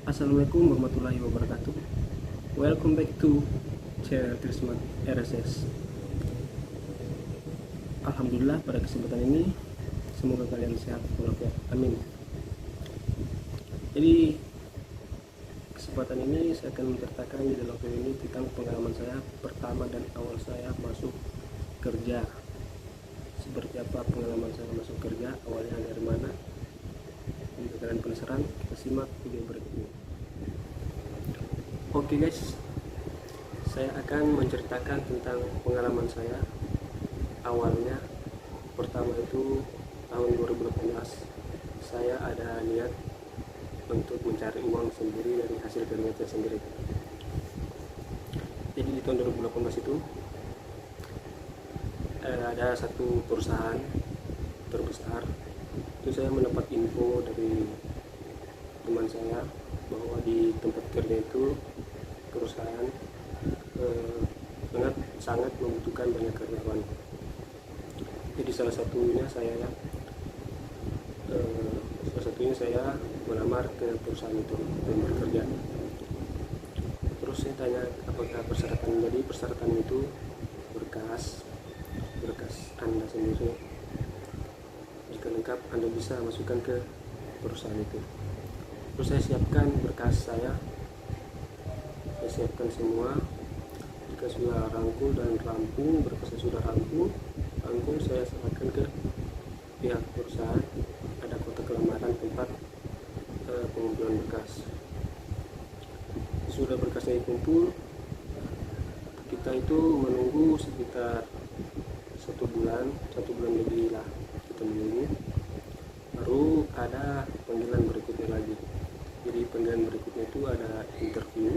Assalamualaikum warahmatullahi wabarakatuh. Welcome back to channel Trismat RSS. Alhamdulillah, pada kesempatan ini semoga kalian sehat walafiat. Amin. Jadi kesempatan ini saya akan menceritakan di dalam video ini tentang pengalaman saya pertama dan awal saya masuk kerja. Seperti apa pengalaman saya masuk kerja, awalnya dari mana? Jika kalian penasaran, kita simak video berikut ini. Oke guys, saya akan menceritakan tentang pengalaman saya. Awalnya pertama itu tahun 2018 saya ada niat untuk mencari uang sendiri dari hasil kerja saya sendiri. Jadi di tahun 2018 itu ada satu perusahaan terbesar. Itu saya mendapat info dari teman saya bahwa di tempat kerja itu perusahaan sangat membutuhkan banyak karyawan. Jadi salah satunya saya melamar ke perusahaan itu dan bekerja. Terus saya tanya apakah persyaratan. Jadi persyaratan itu berkas Anda sendiri. Jika lengkap, Anda bisa masukkan ke perusahaan itu. Terus saya siapkan berkas saya siapkan semua. Jika sudah rangkul dan rampung, berkasnya sudah rampung, saya serahkan ke pihak perusahaan. Ada kotak lamaran tempat pengumpulan berkas. Sudah berkasnya dikumpul, kita itu menunggu sekitar satu bulan lebih lah kita menunggu. Baru ada panggilan berikutnya lagi. Jadi panggilan berikutnya itu ada interview.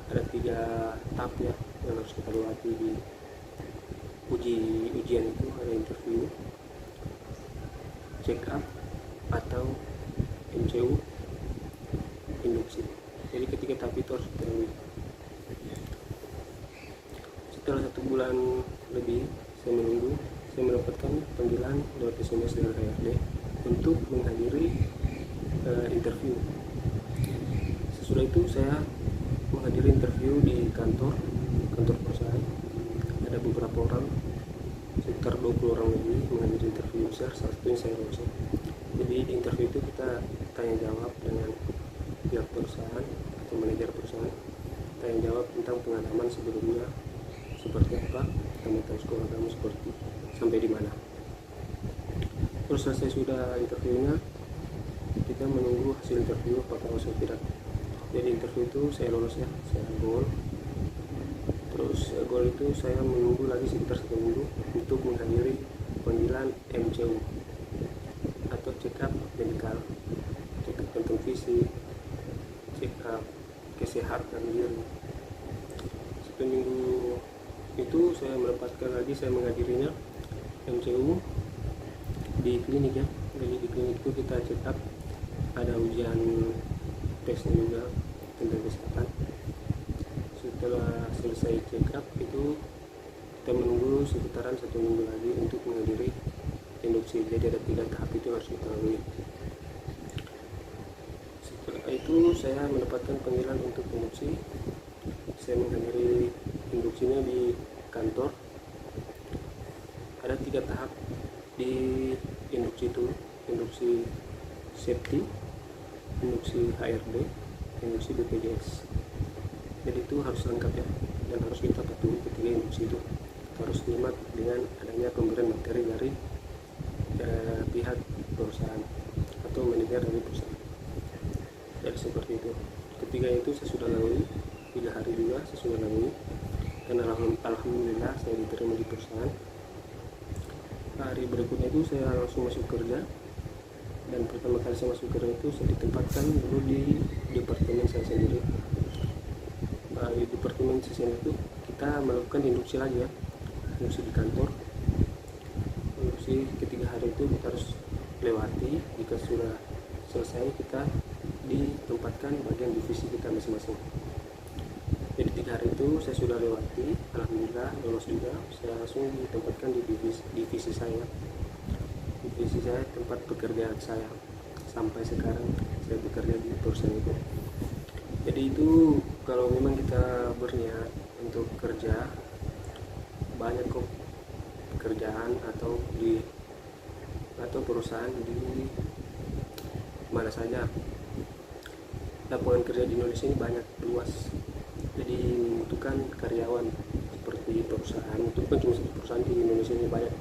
Ada 3 tahap ya yang harus kita lewati di ujian itu. Ada interview, check up atau MCU, induksi. Jadi ketiga tahap itu harus kita lalui. Setelah 1 bulan lebih saya menunggu, saya mendapatkan panggilan lewat SMS dari HRD untuk menghadiri interview. Sesudah itu saya menghadiri interview di kantor perusahaan. Ada beberapa orang, sekitar 20 orang lebih menghadiri interview besar. Salah satunya saya lolos. Jadi di interview itu kita tanya jawab dengan pihak perusahaan atau manajer perusahaan, tanya jawab tentang pengalaman sebelumnya seperti apa, kamu tahu sekolah kamu seperti sampai di mana. Terus selesai sudah interviewnya, kita menunggu hasil interview apakah lolos atau tidak. Jadi interview itu saya lolos ya, saya gol. Terus gol itu saya menunggu lagi sekitar 1 minggu untuk menghadiri panggilan MCU atau check up medical, check up tentang fisik, check up kesehatan diri. 1 minggu itu saya menghadirinya MCU di klinik ya. Jadi di klinik itu kita check up, ada ujian tesnya juga tentang kesehatan. Setelah selesai check up itu kita menunggu sekitaran 1 minggu lagi untuk menghadiri induksi. Jadi ada 3 tahap itu harus kita lalui. Setelah itu saya mendapatkan panggilan untuk induksi. Saya menghadiri induksinya di kantor. Ada 3 tahap di induksi itu: induksi safety, induksi HRD, induksi BPJS. Jadi itu harus lengkap ya, dan harus kita patuhi ketiga induksi itu. Kita harus nyimak dengan adanya pemberian materi dari pihak perusahaan atau manajer dari perusahaan. Jadi seperti itu. Ketiga itu saya sudah lalui, 3 hari juga saya sudah lalui, dan alhamdulillah saya diterima di perusahaan. Hari berikutnya itu saya langsung masuk kerja. Dan pertama kali saya masuk kerja itu saya ditempatkan dulu di departemen saya sendiri. Di departemen saya sendiri itu kita melakukan induksi lagi ya, induksi di kantor. Induksi ketiga hari itu kita harus lewati. Jika sudah selesai kita ditempatkan bagian divisi kita masing-masing. Jadi 3 hari itu saya sudah lewati, alhamdulillah lolos juga. Saya langsung ditempatkan di divisi saya. Divisi saya tempat pekerjaan saya. sampai sekarang saya bekerja di perusahaan itu. Jadi itu kalau memang kita berniat untuk kerja, banyak kok pekerjaan atau perusahaan di mana saja. Lapangan kerja di Indonesia ini banyak, luas, jadi membutuhkan karyawan seperti perusahaan. Itu kan cuma satu perusahaan di Indonesia ini banyak.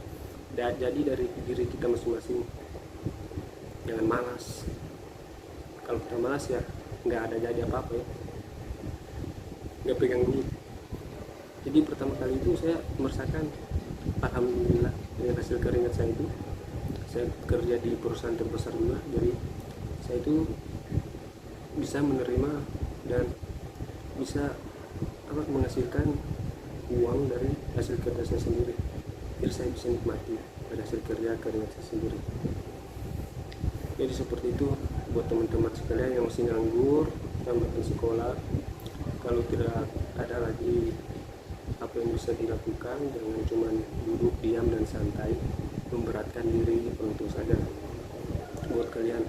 Jadi dari diri kita masing-masing, jangan malas. Kalau kita malas ya nggak ada jadi apa-apa ya, nggak pegang duit. Jadi pertama kali itu saya merasakan alhamdulillah dengan hasil keringat saya itu. Saya bekerja di perusahaan terbesar juga, jadi saya itu bisa menerima dan bisa menghasilkan uang dari hasil kerja saya sendiri. Jadi saya bisa nikmati dari hasil kerja keringat saya sendiri. Jadi seperti itu buat teman-teman sekalian yang masih nganggur, tamatkan sekolah. Kalau tidak ada lagi apa yang bisa dilakukan, jangan cuma duduk diam dan santai memberatkan diri orang tua saja. Buat kalian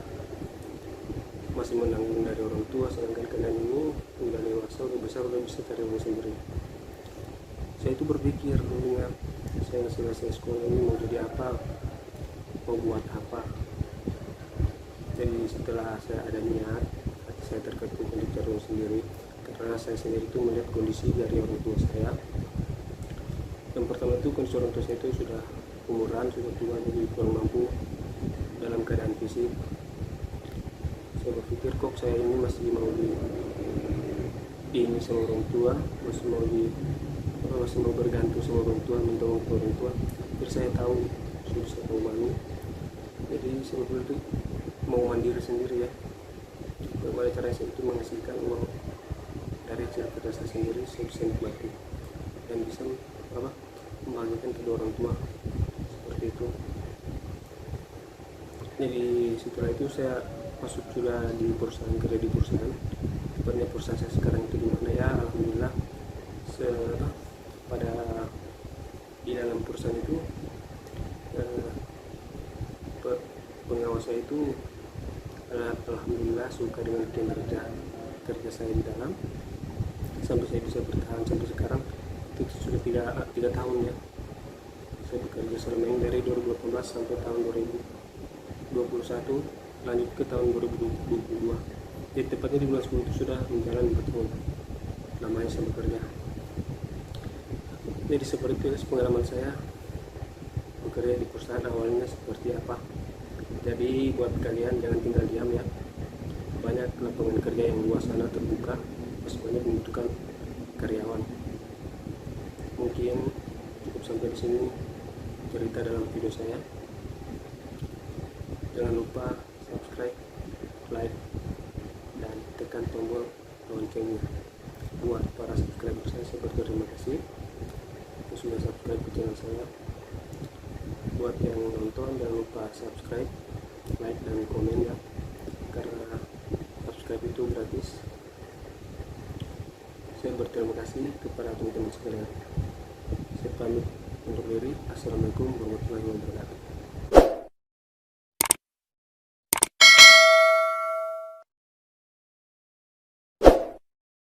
masih menanggung dari orang tua, sedangkan kalian ini udah dewasa, udah besar, udah bisa cari uang sendiri. Saya itu berpikir dulunya, saya selesai sekolah ini mau jadi apa, mau buat apa. Jadi setelah saya ada niat, hati saya terketuk untuk cari uang sendiri, karena saya sendiri itu melihat kondisi dari orang tua saya. Yang pertama itu kondisi orang tua saya itu sudah umuran, sudah tua, jadi kurang mampu dalam keadaan fisik. Saya berpikir kok saya ini masih mau ini sama orang tua, masih mau bergantung sama orang tua, minta uang ke orang tua. Jadi saya tahu sudah saya tahu malu. Jadi saya itu mau mandiri sendiri ya. Bagaimana cara saya itu menghasilkan uang dari hasil kerja saya sendiri, saya bisa nikmati dan bisa membagikan kedua orang tua, seperti itu. Jadi setelah itu saya masuk sudah di perusahaan, kerja di perusahaan. Sebenarnya perusahaan saya sekarang itu di mana ya, alhamdulillah di dalam perusahaan itu pengawas saya itu alhamdulillah suka dengan kinerja kerja saya di dalam, sampai saya bisa bertahan sampai sekarang. Itu sudah 3 tahun ya saya bekerja selama ini, dari 2018 sampai tahun 2021, lanjut ke tahun 2022. Jadi tepatnya di bulan 10 itu sudah menjalani 4 tahun namanya saya bekerja. Jadi seperti itu pengalaman saya bekerja di perusahaan awalnya seperti apa. Jadi buat kalian jangan tinggal diam ya, banyak lapangan kerja yang luas sana terbuka, masih banyak membutuhkan karyawan. Mungkin cukup sampai di sini cerita dalam video saya. Jangan lupa subscribe, like, dan tekan tombol loncengnya. Buat para subscriber saya berterima kasih yang sudah subscribe ke channel saya. Buat yang nonton jangan lupa subscribe, like, dan komen ya, karena subscribe itu gratis. Saya berterima kasih kepada teman-teman sekalian. Saya pamit untuk diri. Assalamualaikum warahmatullahi wabarakatuh.